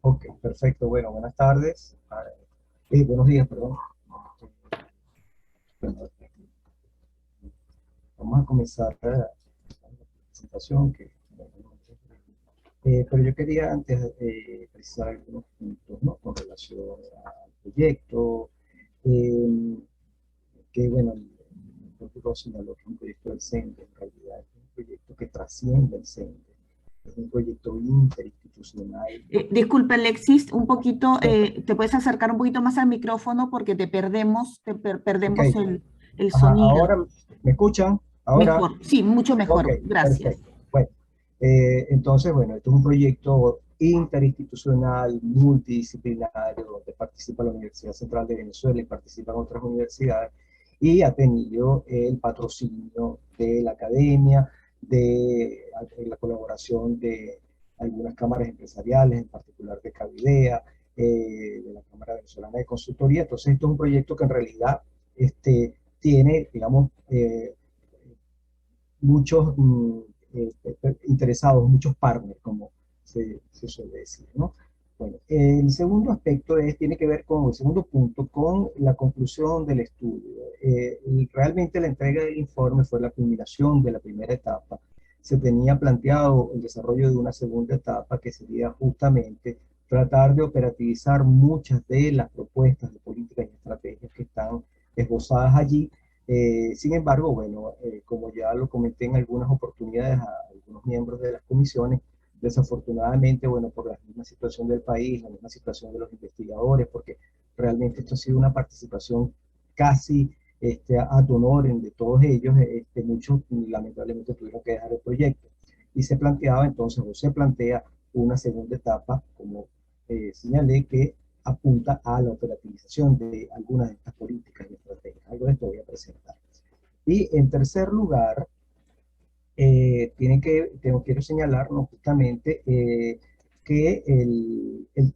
Ok, perfecto. Bueno, buenas tardes. Buenos días, perdón. Bueno, vamos a comenzar la presentación. Pero yo quería antes precisar algunos puntos, ¿no? Con relación al proyecto, eh, que bueno, el propio señaló que es un proyecto del CENDE, en realidad es un proyecto que trasciende el CENDE, es un proyecto interinstitucional. Disculpa, Alexis, un poquito, Bueno, te puedes acercar un poquito más al micrófono porque te perdemos, ok, perdemos el ajá, sonido. ahora me escuchan, ahora. Mejor, sí, mucho Ok, mejor. Gracias. perfecto. Bueno, entonces, bueno, esto es un proyecto interinstitucional, multidisciplinario, donde participa la Universidad Central de Venezuela y participan otras universidades, y ha tenido el patrocinio de la academia, de la colaboración de algunas cámaras empresariales, en particular de Cavidea, de la Cámara Venezolana de Consultoría. Entonces, esto es un proyecto que en realidad tiene, digamos, muchos interesados, muchos partners, como se suele decir, ¿no? Bueno, el segundo aspecto tiene que ver con el segundo punto, con la conclusión del estudio. Realmente la entrega del informe fue la culminación de la primera etapa. Se tenía planteado el desarrollo de una segunda etapa que sería justamente tratar de operativizar muchas de las propuestas de políticas y estrategias que están esbozadas allí. Sin embargo, bueno, como ya lo comenté en algunas oportunidades a algunos miembros de las comisiones, desafortunadamente, bueno, por la misma situación del país, la misma situación de los investigadores, porque realmente esto ha sido una participación casi ad honorem de todos ellos, muchos lamentablemente tuvieron que dejar el proyecto. Y se planteaba entonces, o se plantea una segunda etapa, como señalé, que apunta a la operativización de algunas de estas políticas y estrategias. Algo de esto voy a presentar. Y en tercer lugar, quiero señalar, ¿no? Justamente que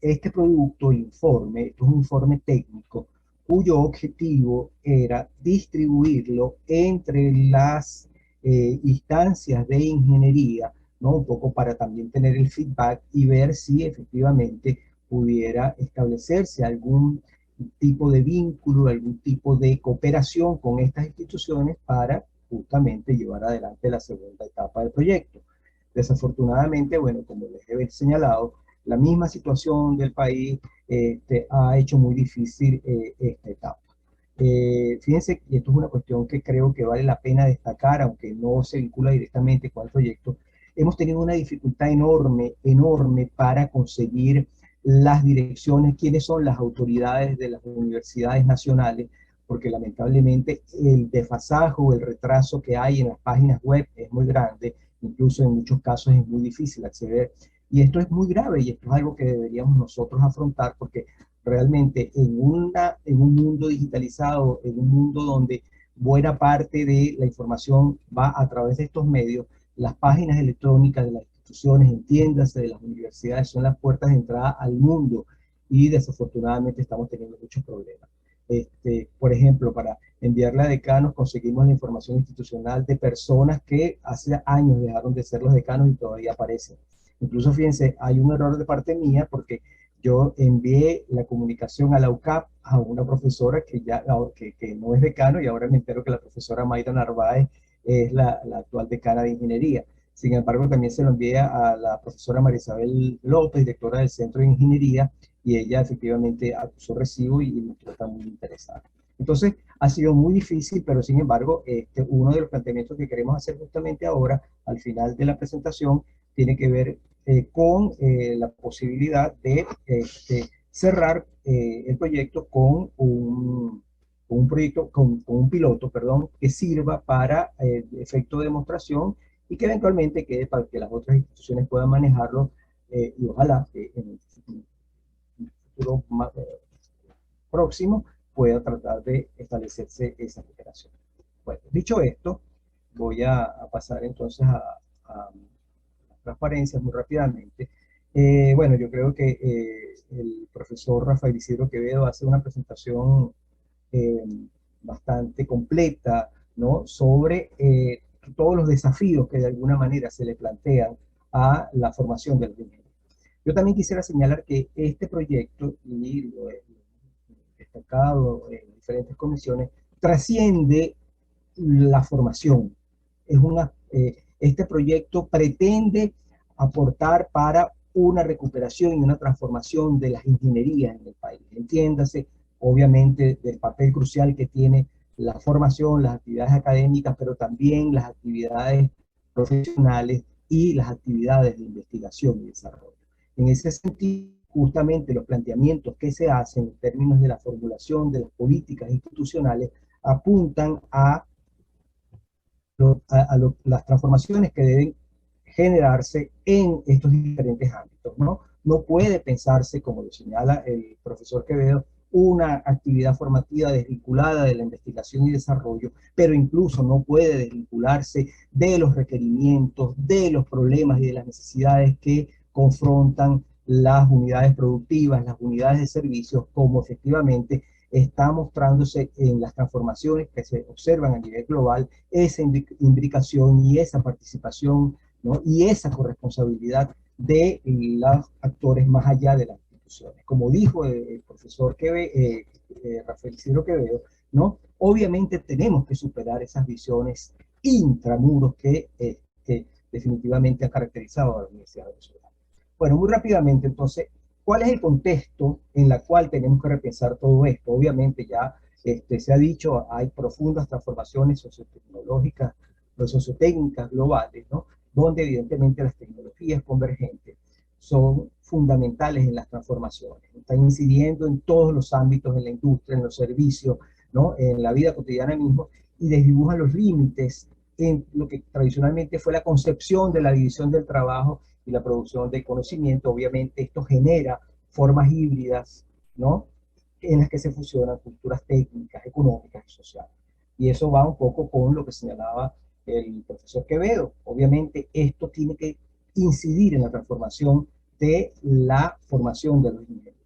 este producto, informe, esto es un informe técnico, cuyo objetivo era distribuirlo entre las instancias de ingeniería, ¿no? Un poco para también tener el feedback y ver si efectivamente pudiera establecerse algún tipo de vínculo, algún tipo de cooperación con estas instituciones para justamente llevar adelante la segunda etapa del proyecto. Desafortunadamente, bueno, como les he señalado, la misma situación del país ha hecho muy difícil esta etapa. Fíjense, y esto es una cuestión que creo que vale la pena destacar, aunque no se vincula directamente con el proyecto, hemos tenido una dificultad enorme, enorme para conseguir las direcciones, quiénes son las autoridades de las universidades nacionales, porque lamentablemente el desfasaje o el retraso que hay en las páginas web es muy grande, incluso en muchos casos es muy difícil acceder. Y esto es muy grave y esto es algo que deberíamos nosotros afrontar porque realmente en un mundo digitalizado, en un mundo donde buena parte de la información va a través de estos medios, las páginas electrónicas de las instituciones, entiéndase, de las universidades, son las puertas de entrada al mundo y desafortunadamente estamos teniendo muchos problemas. Por ejemplo, para enviarle a decanos conseguimos la información institucional de personas que hace años dejaron de ser los decanos y todavía aparecen. Incluso fíjense, hay un error de parte mía porque yo envié la comunicación a la UCAP a una profesora que no es decano y ahora me entero que la profesora Mayra Narváez es la actual decana de ingeniería. Sin embargo, también se lo envié a la profesora María Isabel López, directora del Centro de Ingeniería, y ella efectivamente acusó recibo y está muy interesada. Entonces, ha sido muy difícil, pero sin embargo, uno de los planteamientos que queremos hacer justamente ahora, al final de la presentación, tiene que ver con la posibilidad de cerrar el proyecto con un proyecto, con un piloto, perdón, que sirva para efecto de demostración y que eventualmente quede para que las otras instituciones puedan manejarlo y ojalá en el futuro más, próximo pueda tratar de establecerse esa cooperación. Bueno, dicho esto, voy a pasar entonces a transparencias muy rápidamente. Bueno, yo creo que el profesor Rafael Isidro Quevedo hace una presentación eh, bastante completa, ¿no? Sobre todos los desafíos que de alguna manera se le plantean a la formación del ingeniero. Yo también quisiera señalar que este proyecto, y lo he destacado en diferentes comisiones, trasciende la formación. Este proyecto pretende aportar para una recuperación y una transformación de las ingenierías en el país. Entiéndase, obviamente, del papel crucial que tiene la formación, las actividades académicas, pero también las actividades profesionales y las actividades de investigación y desarrollo. En ese sentido, justamente los planteamientos que se hacen en términos de la formulación de las políticas institucionales apuntan a las transformaciones que deben generarse en estos diferentes ámbitos, ¿no? No puede pensarse, como lo señala el profesor Quevedo, una actividad formativa desvinculada de la investigación y desarrollo, pero incluso no puede desvincularse de los requerimientos, de los problemas y de las necesidades que confrontan las unidades productivas, las unidades de servicios, como efectivamente está mostrándose en las transformaciones que se observan a nivel global, esa imbricación y esa participación, ¿no? Y esa corresponsabilidad de los actores más allá de las instituciones. Como dijo el profesor Rafael Isidro Quevedo, ¿no? Obviamente tenemos que superar esas visiones intramuros que definitivamente han caracterizado a la Universidad de Venezuela. Bueno, muy rápidamente, entonces, ¿cuál es el contexto en el cual tenemos que repensar todo esto? Obviamente ya se ha dicho, hay profundas transformaciones sociotecnológicas, sociotécnicas globales, ¿no? Donde evidentemente las tecnologías convergentes son fundamentales en las transformaciones. Están incidiendo en todos los ámbitos, en la industria, en los servicios, ¿no? En la vida cotidiana mismo, y desdibujan los límites en lo que tradicionalmente fue la concepción de la división del trabajo y la producción de conocimiento. Obviamente esto genera formas híbridas, ¿no? En las que se fusionan culturas técnicas, económicas y sociales. Y eso va un poco con lo que señalaba el profesor Quevedo. Obviamente esto tiene que incidir en la transformación de la formación de los ingenieros.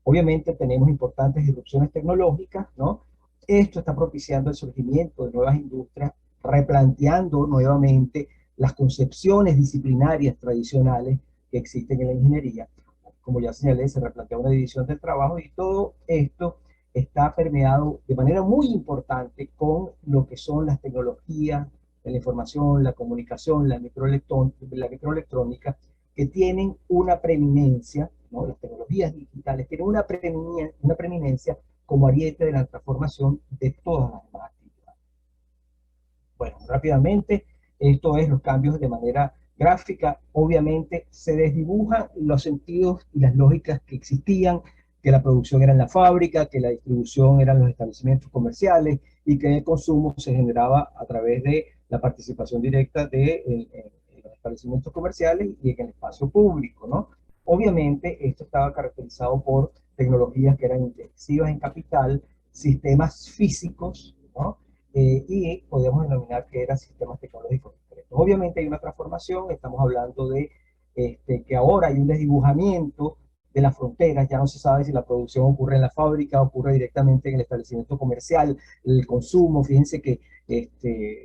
Obviamente tenemos importantes disrupciones tecnológicas, ¿no? Esto está propiciando el surgimiento de nuevas industrias, replanteando nuevamente las concepciones disciplinarias tradicionales que existen en la ingeniería. Como ya señalé, se replantea una división del trabajo y todo esto está permeado de manera muy importante con lo que son las tecnologías de la información, la comunicación, la microelectrónica, que tienen una preeminencia, ¿no? Las tecnologías digitales tienen una preeminencia como ariete de la transformación de todas las demás actividades. Bueno, rápidamente, esto es los cambios de manera gráfica. Obviamente se desdibujan los sentidos y las lógicas que existían, que la producción era en la fábrica, que la distribución eran los establecimientos comerciales y que el consumo se generaba a través de la participación directa de los establecimientos comerciales y en el espacio público, ¿no? Obviamente esto estaba caracterizado por tecnologías que eran intensivas en capital, sistemas físicos, ¿no? Y podemos denominar que eran sistemas tecnológicos discretos. Obviamente hay una transformación, estamos hablando de que ahora hay un desdibujamiento de las fronteras, ya no se sabe si la producción ocurre en la fábrica, ocurre directamente en el establecimiento comercial, el consumo. Fíjense que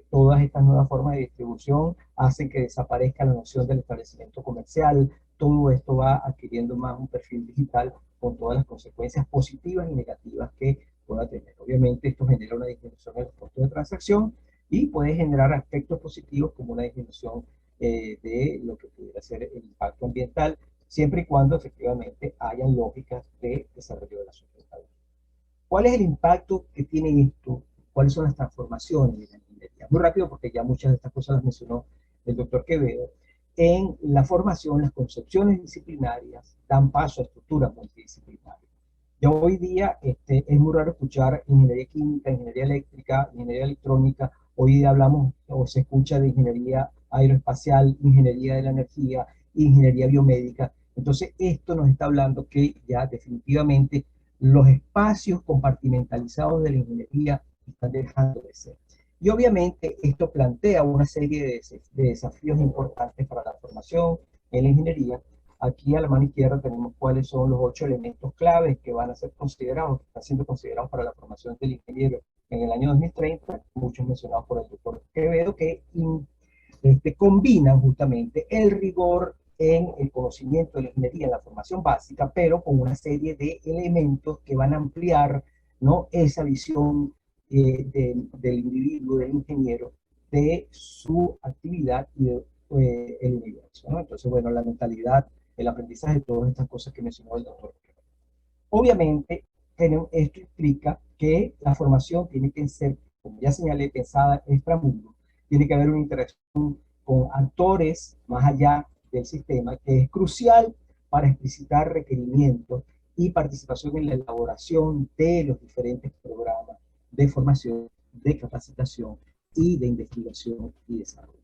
todas estas nuevas formas de distribución hacen que desaparezca la noción del establecimiento comercial. Todo esto va adquiriendo más un perfil digital con todas las consecuencias positivas y negativas que pueda tener. Obviamente esto genera una disminución en los costos de transacción y puede generar aspectos positivos como una disminución de lo que pudiera ser el impacto ambiental, siempre y cuando efectivamente hayan lógicas de desarrollo de la sustentabilidad. ¿Cuál es el impacto que tiene esto? ¿Cuáles son las transformaciones de la ingeniería? Muy rápido, porque ya muchas de estas cosas las mencionó el doctor Quevedo. En la formación, las concepciones disciplinarias dan paso a estructuras multidisciplinarias. Ya hoy día es muy raro escuchar ingeniería química, ingeniería eléctrica, ingeniería electrónica. Hoy día hablamos o se escucha de ingeniería aeroespacial, ingeniería de la energía, ingeniería biomédica. Entonces, esto nos está hablando que ya definitivamente los espacios compartimentalizados de la ingeniería están dejando de ser. Y obviamente esto plantea una serie de desafíos importantes para la formación en la ingeniería. Aquí a la mano izquierda tenemos cuáles son los 8 elementos claves que van a ser considerados, que están siendo considerados para la formación del ingeniero en el año 2030, muchos mencionados por el doctor Quevedo, que combinan justamente el rigor, en el conocimiento de la ingeniería, en la formación básica, pero con una serie de elementos que van a ampliar, ¿no?, esa visión del individuo, del ingeniero, de su actividad y de el universo, ¿no? Entonces, bueno, la mentalidad, el aprendizaje, todas estas cosas que mencionó el doctor. Obviamente, esto implica que la formación tiene que ser, como ya señalé, pensada extramundo. Tiene que haber una interacción con actores más allá del sistema, que es crucial para explicitar requerimientos y participación en la elaboración de los diferentes programas de formación, de capacitación y de investigación y desarrollo.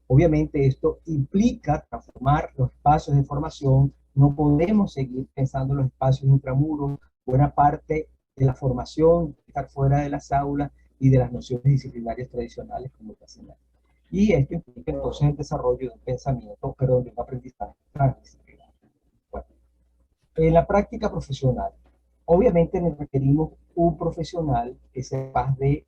Obviamente esto implica transformar los espacios de formación. No podemos seguir pensando en los espacios intramuros. Buena parte de la formación estar fuera de las aulas y de las nociones disciplinarias tradicionales como la señal. Y esto implica entonces el desarrollo de un pensamiento, perdón, de un aprendizaje transdisciplinario. Bueno, en la práctica profesional, obviamente requerimos un profesional que sea capaz de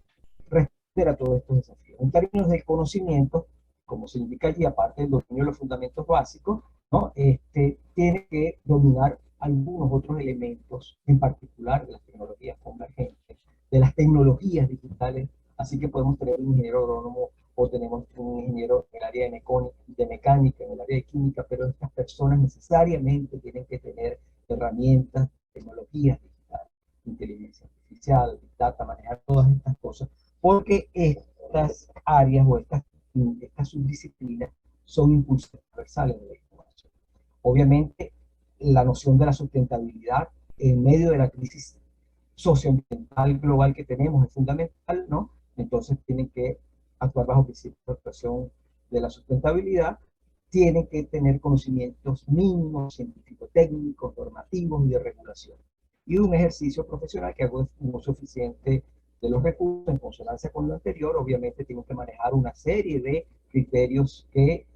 responder a todos estos desafíos. En términos de conocimiento, como se indica allí, aparte del dominio de los fundamentos básicos, ¿no?, tiene que dominar algunos otros elementos, en particular de las tecnologías convergentes, de las tecnologías digitales. Así que podemos tener un ingeniero agrónomo o tenemos un ingeniero en el área de mecánica, en el área de química, pero estas personas necesariamente tienen que tener herramientas, tecnologías digitales, inteligencia artificial, big data, manejar todas estas cosas, porque estas áreas o estas subdisciplinas son impulsos transversales de la información. Obviamente, la noción de la sustentabilidad en medio de la crisis socioambiental global que tenemos es fundamental, ¿no? Entonces tienen que actuar bajo principios de actuación de la sustentabilidad, tienen que tener conocimientos mínimos, científico-técnicos, normativos y de regulación. Y un ejercicio profesional que haga un uso eficiente de los recursos en consonancia con lo anterior. Obviamente tienen que manejar una serie de criterios que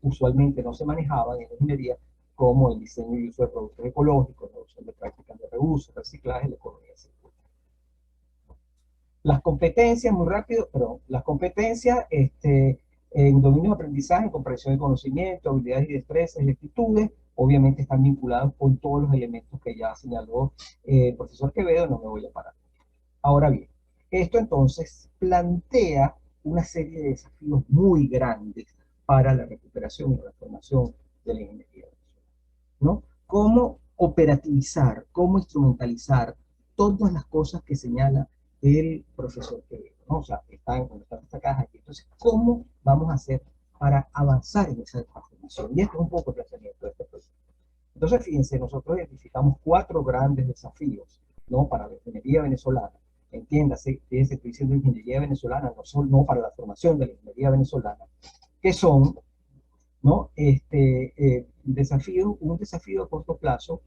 usualmente no se manejaban en la ingeniería, como el diseño y uso de productos ecológicos, la adopción de prácticas de reuso, reciclaje, la economía circular. Las competencias, muy rápido, pero las competencias en dominios de aprendizaje, en comprensión de conocimiento, habilidades y destrezas y actitudes, obviamente están vinculados con todos los elementos que ya señaló el profesor Quevedo, no me voy a parar. Ahora bien, esto entonces plantea una serie de desafíos muy grandes para la recuperación y transformación de la ingeniería, ¿no? Cómo operativizar, cómo instrumentalizar todas las cosas que señala el profesor Quevedo, ¿no? O sea, están destacadas aquí. Entonces, ¿cómo vamos a hacer para avanzar en esa transformación? Y esto es un poco el planteamiento de este proyecto. Entonces, fíjense, nosotros identificamos 4 grandes desafíos, ¿no?, para la ingeniería venezolana. Entiéndase, fíjense, estoy diciendo ingeniería venezolana, no para la formación de la ingeniería venezolana, que son, ¿no?, un desafío a corto plazo,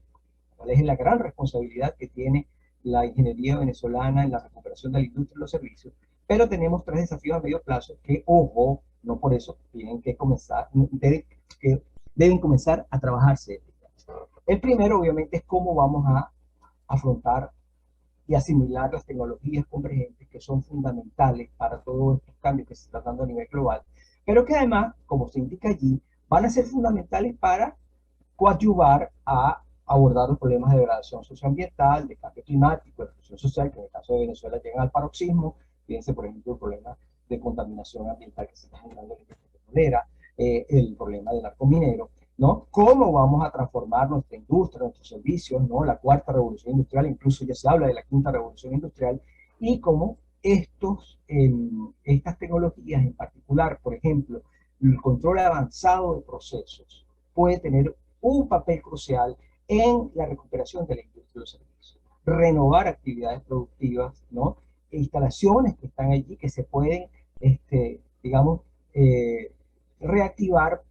cuál es la gran responsabilidad que tiene la ingeniería venezolana en la recuperación de la industria y los servicios, pero tenemos 3 desafíos a medio plazo que, ojo, no por eso tienen que comenzar, deben comenzar a trabajarse. El primero, obviamente, es cómo vamos a afrontar y asimilar las tecnologías convergentes que son fundamentales para todos estos cambios que se están dando a nivel global, pero que además, como se indica allí, van a ser fundamentales para coadyuvar a abordar los problemas de degradación socioambiental, de cambio climático, de exclusión social, que en el caso de Venezuela llegan al paroxismo. Fíjense, por ejemplo, el problema de contaminación ambiental que se está generando en la industria petrolera, el problema del arco minero, ¿no? ¿Cómo vamos a transformar nuestra industria, nuestros servicios, ¿no? La cuarta revolución industrial, incluso ya se habla de la quinta revolución industrial, y cómo estas tecnologías en particular, por ejemplo, el control avanzado de procesos, puede tener un papel crucial en la recuperación de la industria de los servicios. Renovar actividades productivas, ¿no? Instalaciones que están allí que se pueden, digamos, reactivar,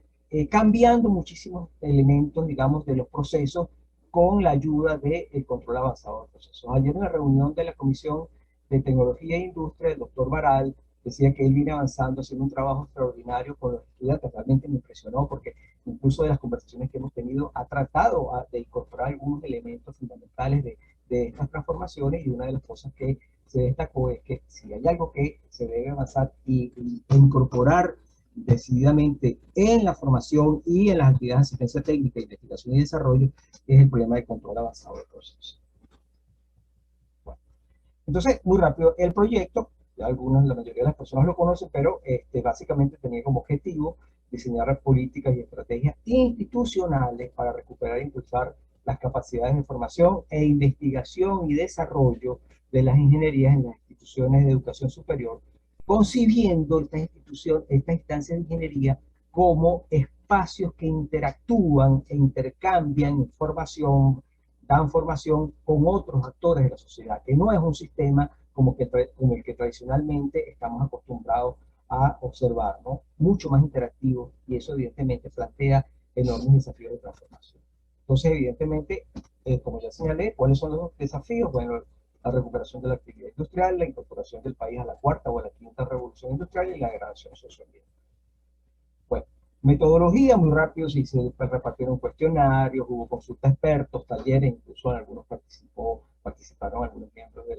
cambiando muchísimos elementos, digamos, de los procesos con la ayuda del control avanzado de procesos. Ayer en la reunión de la Comisión de Tecnología e Industria, el doctor Baral decía que él viene avanzando, haciendo un trabajo extraordinario con los estudiantes. Realmente me impresionó porque incluso de las conversaciones que hemos tenido ha tratado de incorporar algunos elementos fundamentales de estas transformaciones, y una de las cosas que se destacó es que si hay algo que se debe avanzar e incorporar decididamente en la formación y en las actividades de asistencia técnica, investigación y desarrollo, es el problema de control avanzado del proceso. Bueno, entonces, muy rápido, el proyecto, algunos, la mayoría de las personas lo conocen, pero básicamente tenía como objetivo diseñar políticas y estrategias institucionales para recuperar e impulsar las capacidades de formación e investigación y desarrollo de las ingenierías en las instituciones de educación superior, concibiendo estas instancias de ingeniería como espacios que interactúan e intercambian información, dan formación con otros actores de la sociedad, que no es un sistema como el que tradicionalmente estamos acostumbrados a observar, ¿no? Mucho más interactivo, y eso evidentemente plantea enormes desafíos de transformación. Entonces, evidentemente, como ya señalé, ¿cuáles son los desafíos? Bueno, la recuperación de la actividad industrial, la incorporación del país a la cuarta o a la quinta revolución industrial y la degradación socioambiental. Bueno, metodología, muy rápido, sí, se repartieron cuestionarios, hubo consulta a expertos, talleres, incluso en algunos participaron algunos miembros de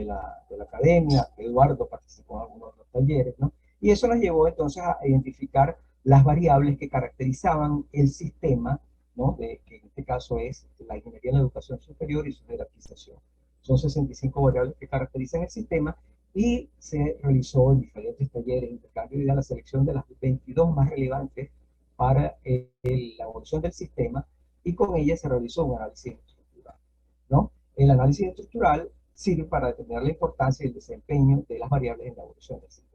la academia, Eduardo participó en algunos de los talleres, ¿no? Y eso nos llevó entonces a identificar las variables que caracterizaban el sistema, ¿no? Que en este caso es la ingeniería en la educación superior y su jerarquización. Son 65 variables que caracterizan el sistema y se realizó en diferentes talleres, intercambio de la selección de las 22 más relevantes para la evolución del sistema, y con ella se realizó un análisis estructural, ¿no? El análisis estructural sirve para determinar la importancia y el desempeño de las variables en la evolución del sistema.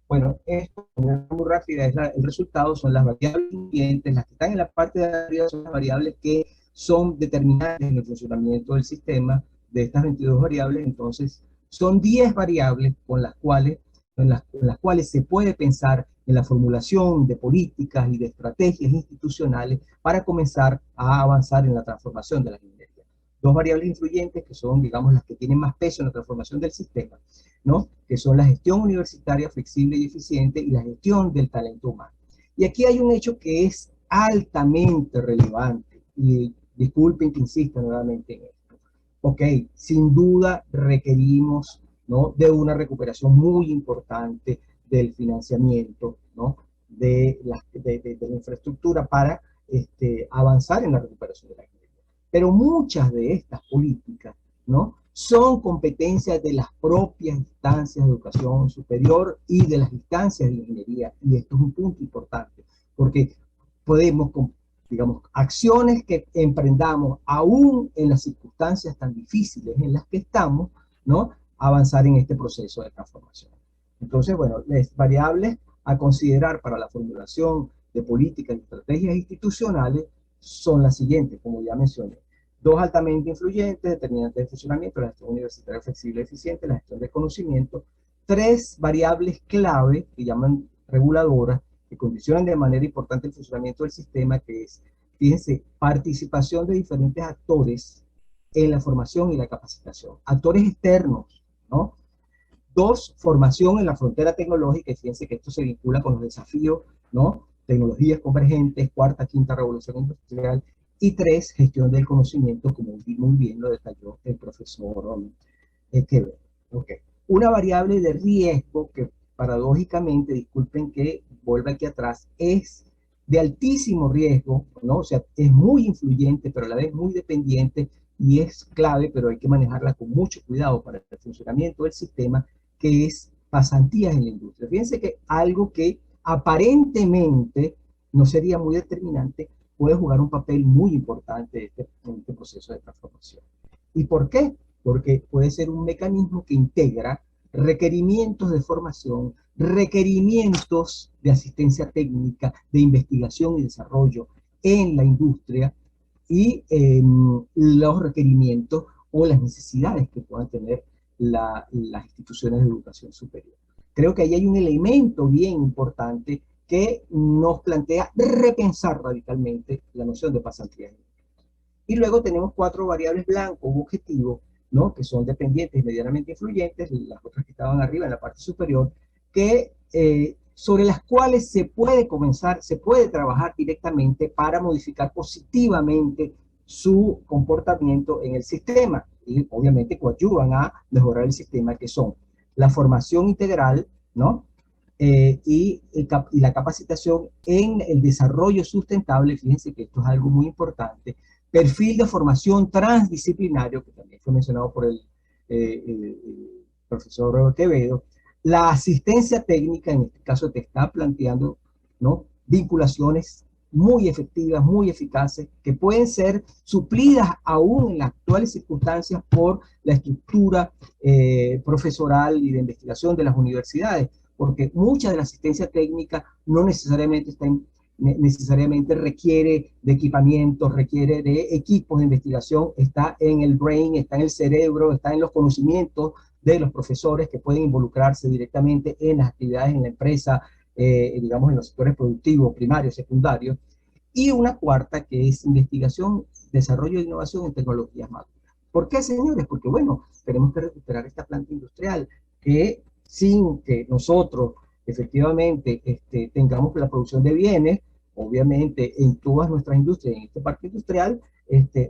Bueno, esto de manera muy rápida es el resultado, son las variables influyentes, las que están en la parte de arriba son las variables que son determinantes en el funcionamiento del sistema. De estas 22 variables, entonces, son 10 variables con las cuales, en las cuales se puede pensar en la formulación de políticas y de estrategias institucionales para comenzar a avanzar en la transformación de la ingeniería. Dos variables influyentes que son, digamos, las que tienen más peso en la transformación del sistema, ¿no? Que son la gestión universitaria flexible y eficiente y la gestión del talento humano. Y aquí hay un hecho que es altamente relevante, y disculpen que insista nuevamente en esto. Ok, sin duda requerimos, ¿no?, de una recuperación muy importante del financiamiento, ¿no?, de la infraestructura para avanzar en la recuperación de la ingeniería. Pero muchas de estas políticas, ¿no?, son competencias de las propias instancias de educación superior y de las instancias de ingeniería. Y esto es un punto importante, porque podemos, digamos, acciones que emprendamos aún en las circunstancias tan difíciles en las que estamos, ¿no?, avanzar en este proceso de transformación. Entonces, bueno, las variables a considerar para la formulación de políticas y estrategias institucionales son las siguientes, como ya mencioné. Dos altamente influyentes, determinantes de funcionamiento, la gestión universitaria flexible y eficiente, la gestión del conocimiento. Tres variables clave, que llaman reguladoras, que condicionan de manera importante el funcionamiento del sistema, que es, fíjense, participación de diferentes actores en la formación y la capacitación. Actores externos, ¿no? Dos, formación en la frontera tecnológica, y fíjense que esto se vincula con los desafíos, ¿no?, tecnologías convergentes, cuarta, quinta revolución industrial. Y tres, gestión del conocimiento, como muy bien lo detalló el profesor Quevedo. Okay. Una variable de riesgo que paradójicamente, disculpen que vuelva aquí atrás, es de altísimo riesgo, ¿no? O sea, es muy influyente, pero a la vez muy dependiente, y es clave, pero hay que manejarla con mucho cuidado para el funcionamiento del sistema, que es pasantías en la industria. Fíjense que algo que aparentemente no sería muy determinante puede jugar un papel muy importante en este proceso de transformación. ¿Y por qué? Porque puede ser un mecanismo que integra requerimientos de formación, requerimientos de asistencia técnica, de investigación y desarrollo en la industria, y los requerimientos o las necesidades que puedan tener las instituciones de educación superior. Creo que ahí hay un elemento bien importante que nos plantea repensar radicalmente la noción de pasantía. Y luego tenemos cuatro variables blancos u objetivos, ¿no?, que son dependientes y medianamente influyentes, las otras que estaban arriba en la parte superior, que sobre las cuales se puede comenzar, se puede trabajar directamente para modificar positivamente su comportamiento en el sistema, y obviamente coadyuvan a mejorar el sistema, que son la formación integral, ¿no?, y la capacitación en el desarrollo sustentable. Fíjense que esto es algo muy importante. Perfil de formación transdisciplinario, que también fue mencionado por el profesor Quevedo. La asistencia técnica, en este caso, te está planteando, ¿no?, vinculaciones muy efectivas, muy eficaces, que pueden ser suplidas aún en las actuales circunstancias por la estructura profesoral y de investigación de las universidades, porque mucha de la asistencia técnica no necesariamente necesariamente requiere de equipamiento, requiere de equipos de investigación, está en el brain, está en el cerebro, está en los conocimientos de los profesores que pueden involucrarse directamente en las actividades en la empresa, digamos en los sectores productivos, primarios, secundarios. Y una cuarta que es investigación, desarrollo e innovación en tecnologías maduras. ¿Por qué, señores? Porque, bueno, tenemos que recuperar esta planta industrial que sin que nosotros efectivamente tengamos la producción de bienes, obviamente en todas nuestras industrias, en este parque industrial,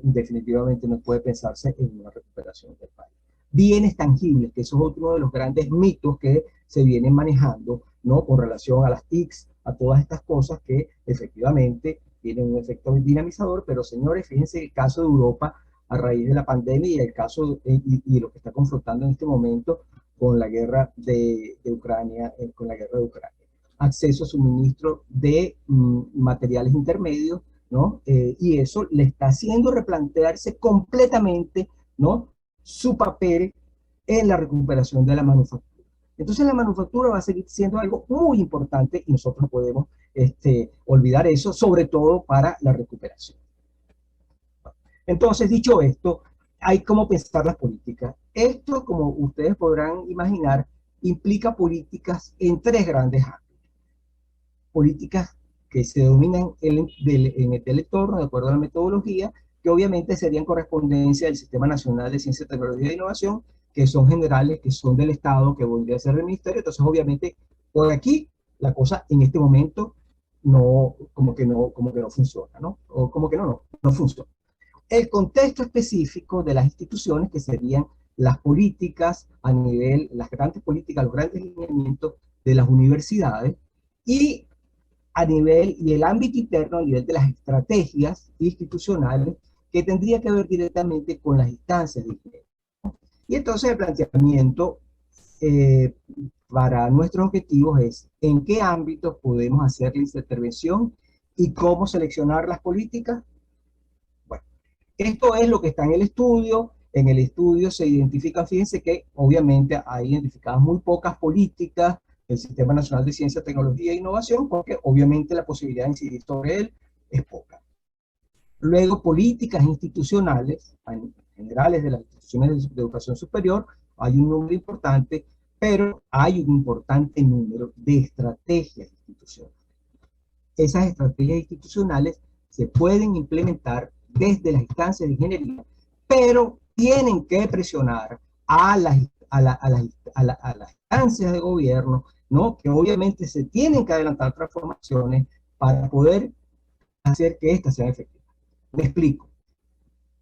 definitivamente no puede pensarse en una recuperación del país. Bienes tangibles, que eso es otro de los grandes mitos que se vienen manejando, ¿no?, con relación a las TICs, a todas estas cosas que efectivamente tienen un efecto dinamizador, pero señores, fíjense el caso de Europa a raíz de la pandemia y el caso y lo que está confrontando en este momento con la guerra de Ucrania, con la guerra de Ucrania. Acceso a suministro de materiales intermedios, ¿no? Y eso le está haciendo replantearse completamente, ¿no?, su papel en la recuperación de la manufactura. Entonces la manufactura va a seguir siendo algo muy importante y nosotros no podemos olvidar eso, sobre todo para la recuperación. Entonces, dicho esto, hay cómo pensar las políticas. Esto, como ustedes podrán imaginar, implica políticas en tres grandes ámbitos. Políticas que se dominan en el entorno, de acuerdo a la metodología, que obviamente serían correspondencia del Sistema Nacional de Ciencia, Tecnología e Innovación, que son generales, que son del Estado, que volvería a ser del Ministerio. Entonces, obviamente, por aquí, la cosa en este momento no, como que no funciona, ¿no? O como que no funciona. El contexto específico de las instituciones, que serían las políticas a nivel, las grandes políticas, los grandes lineamientos de las universidades, y a nivel, y el ámbito interno a nivel de las estrategias institucionales, que tendría que ver directamente con las instancias de ingeniería. Y entonces el planteamiento eh, para nuestros objetivos es en qué ámbitos podemos hacer esta intervención y cómo seleccionar las políticas. Bueno, esto es lo que está en el estudio. En el estudio se identifica, fíjense que obviamente hay identificadas muy pocas políticas del Sistema Nacional de Ciencia, Tecnología e Innovación, porque obviamente la posibilidad de incidir sobre él es poca. Luego, políticas institucionales, generales de las instituciones de educación superior, hay un número importante, pero hay un importante número de estrategias institucionales. Esas estrategias institucionales se pueden implementar desde las instancias de ingeniería, pero tienen que presionar a las instancias de gobierno, ¿no?, que obviamente se tienen que adelantar transformaciones para poder hacer que éstas sean efectivas. Me explico.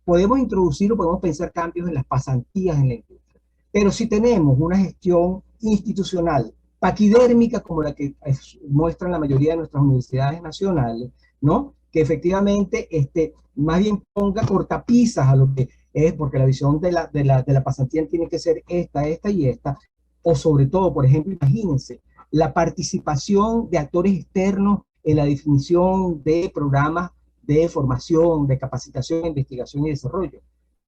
Podemos introducir o podemos pensar cambios en las pasantías en la industria, pero si tenemos una gestión institucional paquidérmica como la que muestran la mayoría de nuestras universidades nacionales, ¿no?, que efectivamente más bien ponga cortapisas a lo que es, porque la visión de la pasantía tiene que ser esta y esta, o sobre todo, por ejemplo, imagínense, la participación de actores externos en la definición de programas de formación, de capacitación, investigación y desarrollo,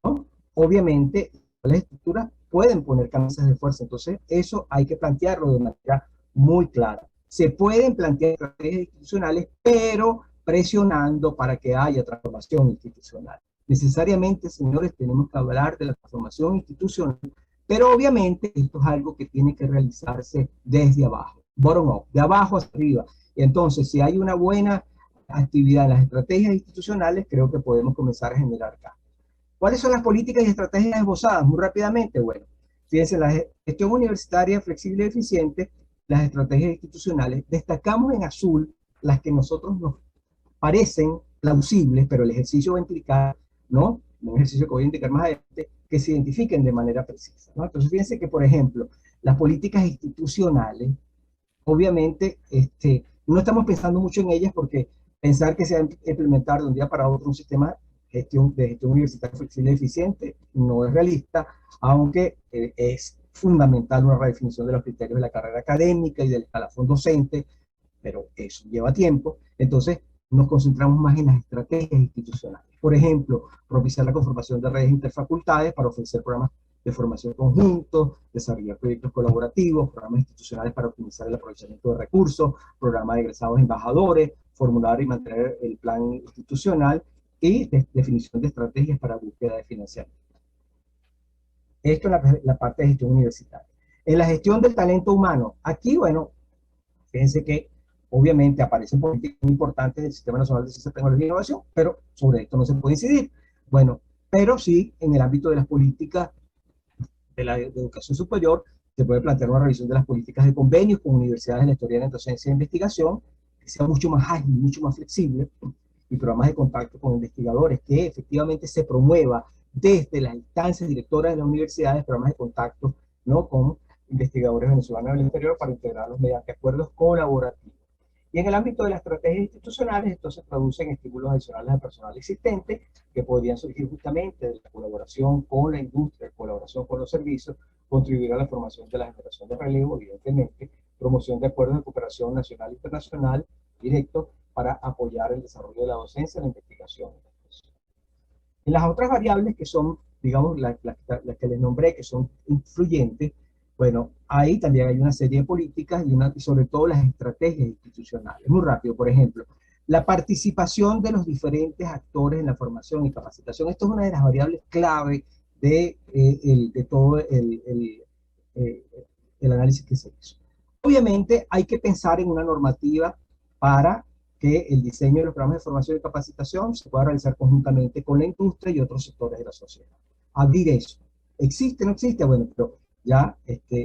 ¿no? Obviamente, las estructuras pueden poner camisas de fuerza, entonces eso hay que plantearlo de manera muy clara. Se pueden plantear estrategias institucionales, pero presionando para que haya transformación institucional. Necesariamente, señores, tenemos que hablar de la transformación institucional, pero obviamente esto es algo que tiene que realizarse desde abajo, bottom up, de abajo hacia arriba. Y entonces, si hay una buena actividad en las estrategias institucionales, creo que podemos comenzar a generar cambios. ¿Cuáles son las políticas y estrategias esbozadas? Muy rápidamente, bueno, fíjense, la gestión universitaria flexible y eficiente, las estrategias institucionales, destacamos en azul las que nosotros nos parecen plausibles, pero el ejercicio va a implicar, ¿no?, un ejercicio que voy a indicar más adelante, que se identifiquen de manera precisa, ¿no? Entonces, fíjense que, por ejemplo, las políticas institucionales obviamente, no estamos pensando mucho en ellas porque pensar que se va a implementar de un día para otro un sistema de gestión universitaria flexible y eficiente no es realista, aunque es fundamental una redefinición de los criterios de la carrera académica y del escalafón docente, pero eso lleva tiempo. Entonces, nos concentramos más en las estrategias institucionales. Por ejemplo, propiciar la conformación de redes interfacultades para ofrecer programas de formación conjunto, desarrollar proyectos colaborativos, programas institucionales para optimizar el aprovechamiento de recursos, programas de egresados embajadores, formular y mantener el plan institucional y definición de estrategias para búsqueda de financiamiento. Esto es la parte de gestión universitaria. En la gestión del talento humano, aquí, bueno, fíjense que obviamente aparecen políticas muy importantes del Sistema Nacional de Ciencia, Tecnología e Innovación, pero sobre esto no se puede incidir. Bueno, pero sí en el ámbito de las políticas de la educación superior se puede plantear una revisión de las políticas de convenios con universidades de la historia de la docencia e investigación, que sea mucho más ágil, mucho más flexible, y programas de contacto con investigadores, que efectivamente se promueva desde las instancias directoras de las universidades, programas de contacto, ¿no?, con investigadores venezolanos del exterior para integrarlos mediante acuerdos colaborativos. Y en el ámbito de las estrategias institucionales, entonces producen estímulos adicionales al personal existente que podrían surgir justamente de la colaboración con la industria, colaboración con los servicios, contribuir a la formación de la generación de relevo, evidentemente, promoción de acuerdos de cooperación nacional e internacional directos para apoyar el desarrollo de la docencia, la investigación. En las otras variables que son, digamos, las que les nombré, que son influyentes, bueno, ahí también hay una serie de políticas y sobre todo las estrategias institucionales. Muy rápido, por ejemplo, la participación de los diferentes actores en la formación y capacitación. Esto es una de las variables clave de todo eh, el análisis que se hizo. Obviamente hay que pensar en una normativa para que el diseño de los programas de formación y capacitación se pueda realizar conjuntamente con la industria y otros sectores de la sociedad. Abrir eso. ¿Existe o no existe? Bueno, pero ya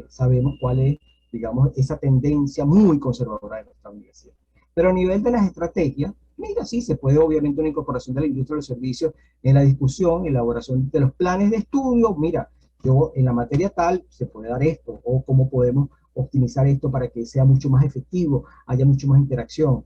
sabemos cuál es, digamos, esa tendencia muy conservadora de nuestra universidad. Pero a nivel de las estrategias, mira, sí, se puede obviamente una incorporación de la industria de los servicios en la discusión, elaboración de los planes de estudio. Mira, yo en la materia tal se puede dar esto, o cómo podemos optimizar esto para que sea mucho más efectivo, haya mucho más interacción.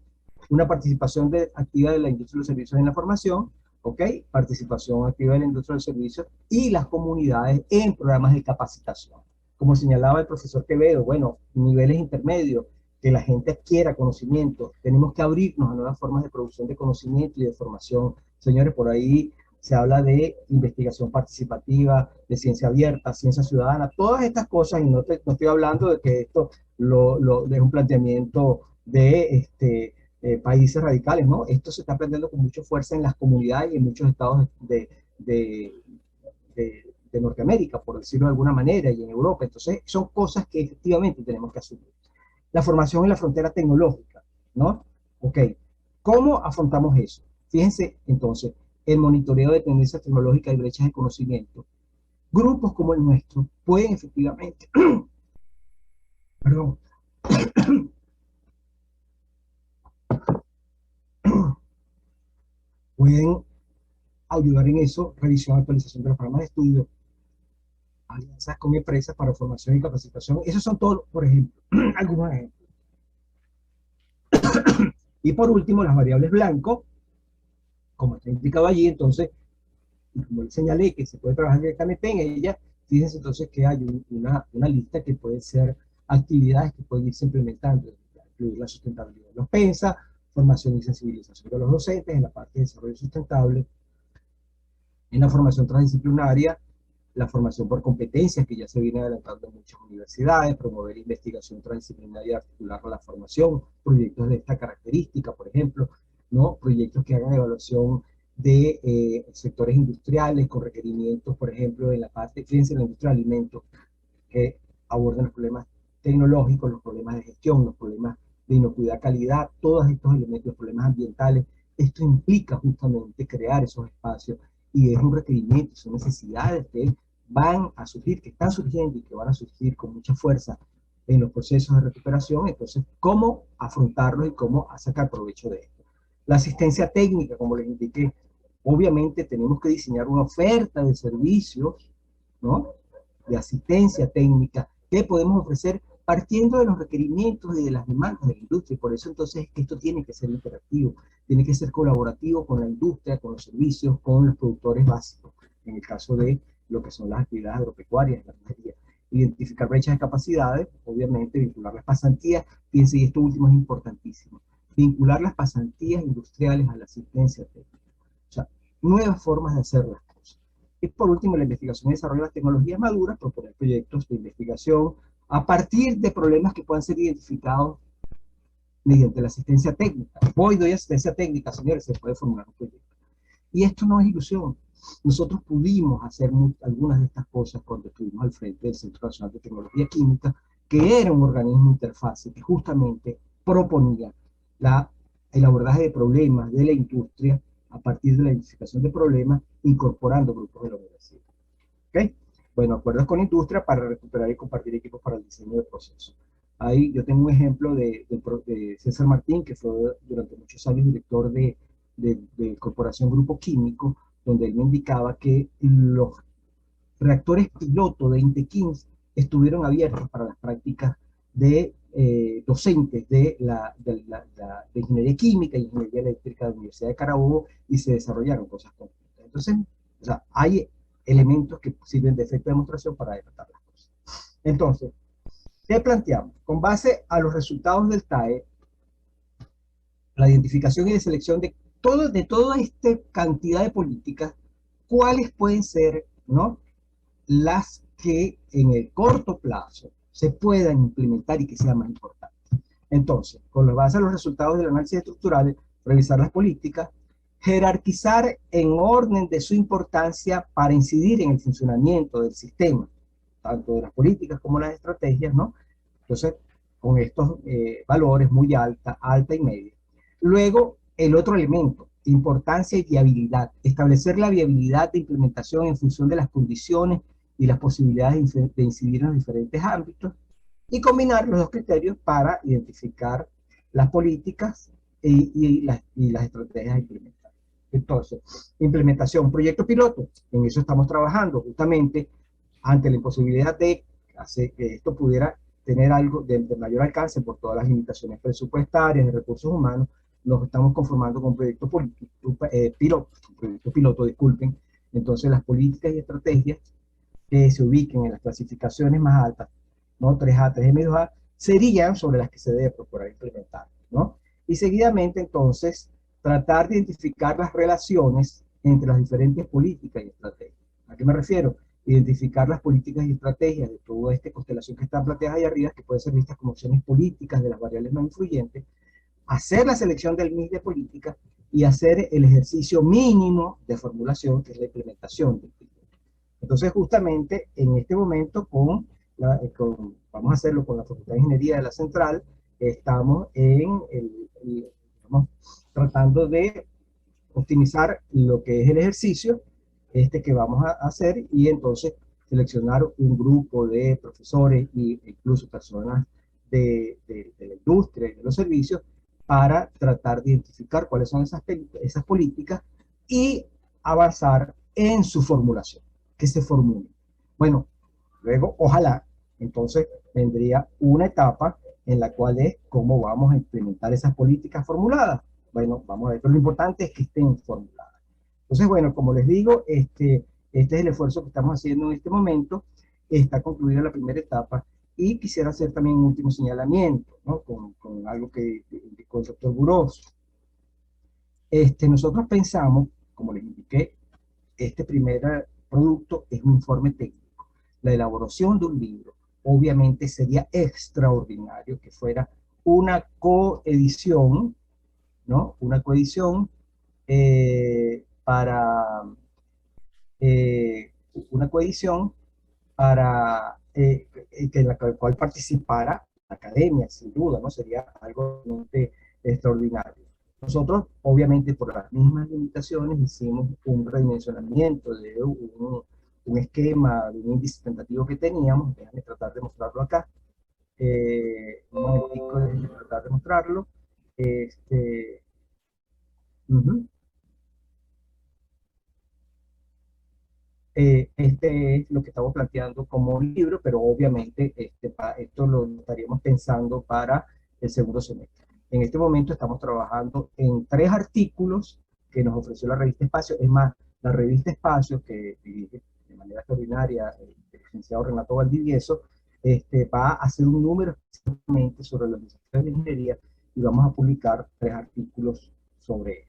Una participación activa de la industria de los servicios en la formación, ¿ok? Participación activa de la industria de los servicios y las comunidades en programas de capacitación. Como señalaba el profesor Quevedo, bueno, niveles intermedios, que la gente adquiera conocimiento. Tenemos que abrirnos a nuevas formas de producción de conocimiento y de formación. Señores, por ahí se habla de investigación participativa, de ciencia abierta, ciencia ciudadana, todas estas cosas, y no estoy hablando de que esto es un planteamiento de países radicales, ¿no? Esto se está aprendiendo con mucha fuerza en las comunidades y en muchos estados de, de Norteamérica, por decirlo de alguna manera, y en Europa. Entonces, son cosas que efectivamente tenemos que asumir. La formación en la frontera tecnológica, ¿no? Ok, ¿cómo afrontamos eso? Fíjense, entonces, el monitoreo de tendencias tecnológicas y brechas de conocimiento. Grupos como el nuestro pueden efectivamente, perdón, pueden ayudar en eso, revisión, actualización de los programas de estudio, alianzas con empresas para formación y capacitación. Esos son todos, por ejemplo, algunos ejemplos. Y por último, las variables blanco, como está indicado allí, entonces, como les señalé que se puede trabajar directamente en ella, fíjense entonces que hay una lista que puede ser actividades que pueden irse implementando, incluir la sustentabilidad de los PENSA, formación y sensibilización de los docentes en la parte de desarrollo sustentable, en la formación transdisciplinaria, la formación por competencias, que ya se viene adelantando en muchas universidades, promover investigación transdisciplinaria, articular la formación, proyectos de esta característica, por ejemplo, ¿no? Proyectos que hagan evaluación de sectores industriales con requerimientos, por ejemplo, en la parte, fíjense, en la industria de alimentos, que abordan los problemas tecnológicos, los problemas de gestión, los problemas de inocuidad, calidad, todos estos elementos, los problemas ambientales. Esto implica justamente crear esos espacios y es un requerimiento, son necesidades que van a surgir, que están surgiendo y que van a surgir con mucha fuerza en los procesos de recuperación. Entonces, ¿cómo afrontarlos y cómo sacar provecho de esto? La asistencia técnica, como les indiqué, obviamente tenemos que diseñar una oferta de servicios, ¿no?, de asistencia técnica que podemos ofrecer partiendo de los requerimientos y de las demandas de la industria. Y por eso entonces esto tiene que ser interactivo, tiene que ser colaborativo con la industria, con los servicios, con los productores básicos, en el caso de lo que son las actividades agropecuarias, la ganadería. Identificar brechas de capacidades, obviamente vincular las pasantías, fíjense, y esto último es importantísimo, vincular las pasantías industriales a la asistencia técnica. O sea, nuevas formas de hacer las cosas. Y por último, la investigación y desarrollo de las tecnologías maduras, proponer proyectos de investigación a partir de problemas que puedan ser identificados mediante la asistencia técnica. Voy, doy asistencia técnica, señores, se puede formular un proyecto. Y esto no es ilusión. Nosotros pudimos hacer algunas de estas cosas cuando estuvimos al frente del Centro Nacional de Tecnología Química, que era un organismo interfase que justamente proponía el abordaje de problemas de la industria a partir de la identificación de problemas, incorporando grupos de la universidad. ¿Okay? Bueno, acuerdos con industria para recuperar y compartir equipos para el diseño de procesos. Ahí yo tengo un ejemplo de César Martín, que fue durante muchos años director de Corporación Grupo Químico, donde él me indicaba que los reactores piloto de INTEQUINS estuvieron abiertos para las prácticas de docentes de ingeniería química y ingeniería eléctrica de la Universidad de Carabobo, y se desarrollaron cosas concretas. Entonces, o sea, hay elementos que sirven de efecto de demostración para detectar las cosas. Entonces, ¿qué planteamos? Con base a los resultados del TAE, la identificación y de selección de toda esta cantidad de políticas, ¿cuáles pueden ser, ¿no?, las que en el corto plazo se puedan implementar y que sean más importantes? Entonces, con base a los resultados del análisis estructural, revisar las políticas, jerarquizar en orden de su importancia para incidir en el funcionamiento del sistema, tanto de las políticas como las estrategias, ¿no? Entonces, con estos valores muy alta, alta y media. Luego, el otro elemento, importancia y viabilidad. Establecer la viabilidad de implementación en función de las condiciones y las posibilidades de incidir en los diferentes ámbitos, y combinar los dos criterios para identificar las políticas y las estrategias a implementar. Entonces, implementación, proyecto piloto, en eso estamos trabajando justamente ante la imposibilidad de hacer que esto pudiera tener algo de mayor alcance por todas las limitaciones presupuestarias, de recursos humanos. Nos estamos conformando con un proyecto piloto, disculpen. Entonces, las políticas y estrategias que se ubiquen en las clasificaciones más altas, ¿no? 3A, 3M y 2A, serían sobre las que se debe procurar implementar, ¿no? Y seguidamente, entonces, tratar de identificar las relaciones entre las diferentes políticas y estrategias. ¿A qué me refiero? Identificar las políticas y estrategias de toda esta constelación que están planteadas ahí arriba, que pueden ser vistas como opciones políticas de las variables más influyentes, hacer la selección del mix de políticas y hacer el ejercicio mínimo de formulación, que es la implementación del piloto. Entonces, justamente en este momento, vamos a hacerlo con la Facultad de Ingeniería de la Central, estamos estamos tratando de optimizar lo que es el ejercicio que vamos a hacer, y entonces seleccionar un grupo de profesores e incluso personas de la industria y de los servicios para tratar de identificar cuáles son esas políticas y avanzar en su formulación, que se formule. Bueno, luego, ojalá, entonces vendría una etapa en la cual es cómo vamos a implementar esas políticas formuladas. Bueno, vamos a ver, pero lo importante es que estén formuladas. Entonces, bueno, como les digo, este es el esfuerzo que estamos haciendo en este momento. Está concluida la primera etapa, y quisiera hacer también un último señalamiento, ¿no?, con algo que indicó el doctor Burós. Nosotros pensamos, como les indiqué, este primer producto es un informe técnico. La elaboración de un libro, obviamente, sería extraordinario que fuera una coedición, ¿no? Una coedición para una coedición para en la cual participara la academia, sin duda, ¿no? Sería algo realmente extraordinario. Nosotros, obviamente, por las mismas limitaciones, hicimos un redimensionamiento de un esquema, de un índice tentativo que teníamos. Déjame tratar de mostrarlo acá. Un momentico, déjame tratar de mostrarlo. Este, uh, -huh. Este es lo que estamos planteando como un libro, pero obviamente esto lo estaríamos pensando para el segundo semestre. En este momento estamos trabajando en 3 artículos que nos ofreció la revista Espacio. Es más, la revista Espacio, que dirige de manera extraordinaria el licenciado Renato Valdivieso, va a hacer un número específicamente sobre la licenciatura de ingeniería y vamos a publicar 3 artículos sobre él.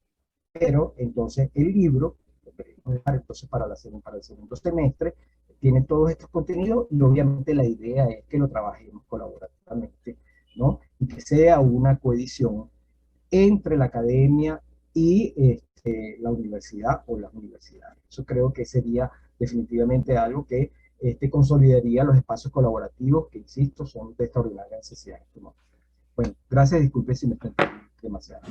Pero entonces el libro, lo queremos dejar entonces para el segundo semestre, tiene todos estos contenidos y obviamente la idea es que lo trabajemos colaborativamente, ¿no? Y que sea una coedición entre la academia y la universidad o las universidades. Eso creo que sería definitivamente algo que consolidaría los espacios colaborativos que, insisto, son de extraordinaria necesidad en este momento. Bueno, gracias, disculpe si me extendí demasiado.